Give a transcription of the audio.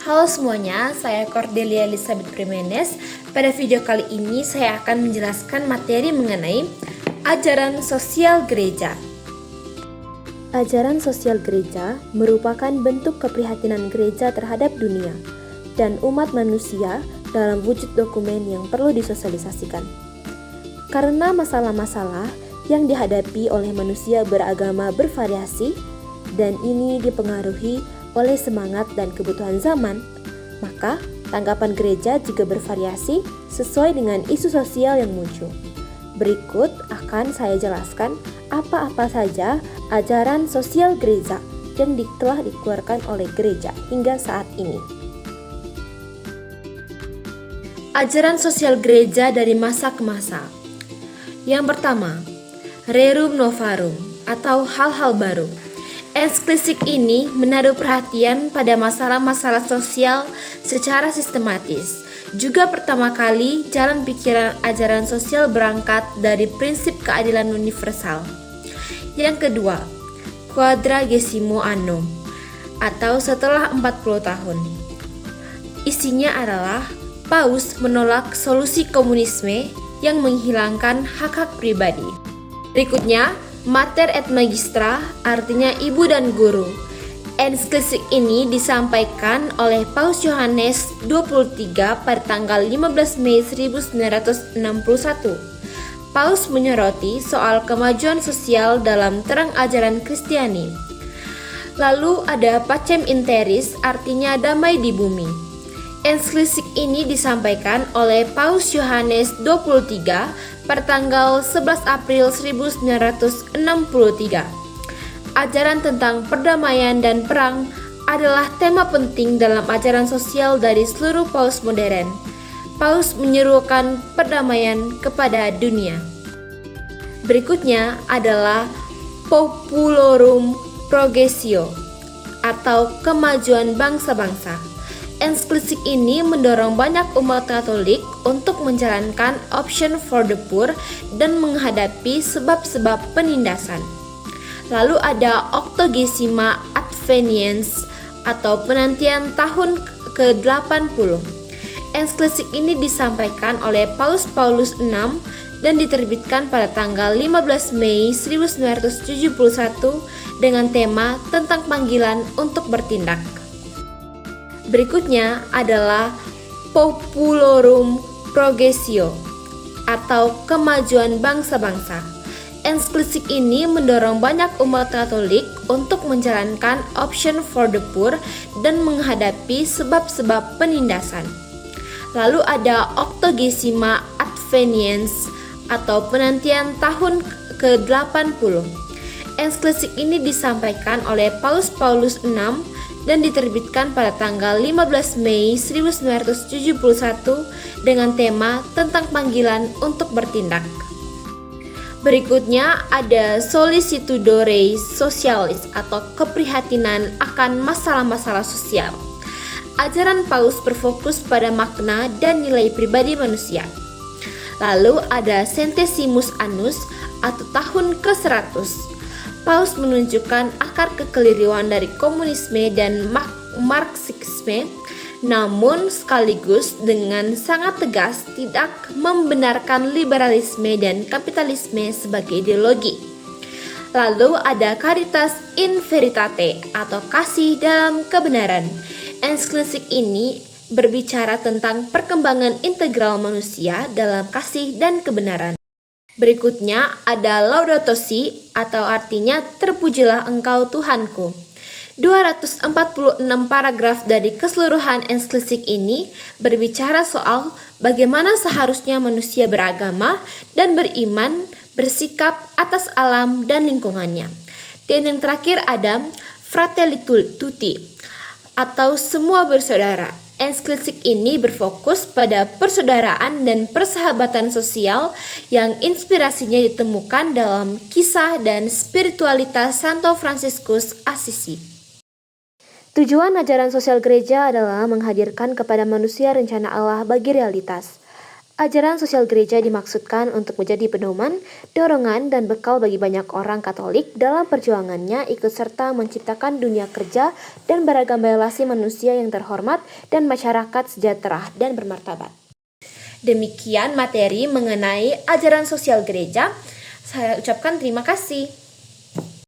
Halo semuanya, saya Cordelia Elizabeth Primenes. Pada video kali ini saya akan menjelaskan materi mengenai ajaran sosial gereja. Ajaran sosial gereja merupakan bentuk keprihatinan gereja terhadap dunia dan umat manusia dalam wujud dokumen yang perlu disosialisasikan. Karena masalah-masalah yang dihadapi oleh manusia beragama bervariasi dan ini dipengaruhi oleh semangat dan kebutuhan zaman, maka tanggapan gereja juga bervariasi sesuai dengan isu sosial yang muncul. Berikut akan saya jelaskan apa-apa saja ajaran sosial gereja yang telah dikeluarkan oleh gereja hingga saat ini. Ajaran sosial gereja dari masa ke masa. Yang pertama, Rerum Novarum atau hal-hal baru. Ensiklik ini menaruh perhatian pada masalah-masalah sosial secara sistematis. Juga pertama kali jalan pikiran ajaran sosial berangkat dari prinsip keadilan universal. Yang kedua, Quadragesimo Annum atau setelah 40 tahun. Isinya adalah Paus menolak solusi komunisme yang menghilangkan hak-hak pribadi. Berikutnya, Mater et Magistra, artinya ibu dan guru. Ensiklik ini disampaikan oleh Paus Yohanes 23 pada tanggal 15 Mei 1961. Paus menyoroti soal kemajuan sosial dalam terang ajaran Kristiani. Lalu ada Pacem in Terris, artinya damai di bumi. Ensiklik ini disampaikan oleh Paus Yohanes 23 pada tanggal 11 April 1963. Ajaran tentang perdamaian dan perang adalah tema penting dalam ajaran sosial dari seluruh paus modern. Paus menyerukan perdamaian kepada dunia. Berikutnya adalah Populorum Progressio atau kemajuan bangsa-bangsa. Ensiklik ini mendorong banyak umat Katolik untuk menjalankan option for the poor dan menghadapi sebab-sebab penindasan. Lalu ada Octogesima Adveniens atau penantian tahun ke-80. Ensiklik ini disampaikan oleh Paus Paulus VI dan diterbitkan pada tanggal 15 Mei 1971 dengan tema tentang panggilan untuk bertindak. Berikutnya adalah Populorum Progressio atau kemajuan bangsa-bangsa. Ensiklik ini mendorong banyak umat Katolik untuk menjalankan option for the poor dan menghadapi sebab-sebab penindasan. Lalu ada Octogesima Adveniens atau penantian tahun ke-80. Ensiklik ini disampaikan oleh Paus Paulus VI dan diterbitkan pada tanggal 15 Mei 1971 dengan tema tentang panggilan untuk bertindak. Berikutnya ada Solicitudo Rei Socialis atau keprihatinan akan masalah-masalah sosial. Ajaran Paus berfokus pada makna dan nilai pribadi manusia. Lalu ada Centesimus Annus atau tahun ke-100. Paus menunjukkan akar kekeliruan dari komunisme dan Marxisme, namun sekaligus dengan sangat tegas tidak membenarkan liberalisme dan kapitalisme sebagai ideologi. Lalu ada Caritas in Veritate atau kasih dalam kebenaran. Ensiklik ini berbicara tentang perkembangan integral manusia dalam kasih dan kebenaran. Berikutnya ada Laudato Si atau artinya terpujilah engkau Tuhanku. 246 paragraf dari keseluruhan ensiklik ini berbicara soal bagaimana seharusnya manusia beragama dan beriman bersikap atas alam dan lingkungannya. Dan yang terakhir ada Fratelli Tutti atau semua bersaudara. Ensiklik ini berfokus pada persaudaraan dan persahabatan sosial yang inspirasinya ditemukan dalam kisah dan spiritualitas Santo Fransiskus Assisi. Tujuan ajaran sosial gereja adalah menghadirkan kepada manusia rencana Allah bagi realitas. Ajaran sosial gereja dimaksudkan untuk menjadi pedoman, dorongan, dan bekal bagi banyak orang Katolik dalam perjuangannya ikut serta menciptakan dunia kerja dan beragam relasi manusia yang terhormat dan masyarakat sejahtera dan bermartabat. Demikian materi mengenai ajaran sosial gereja. Saya ucapkan terima kasih.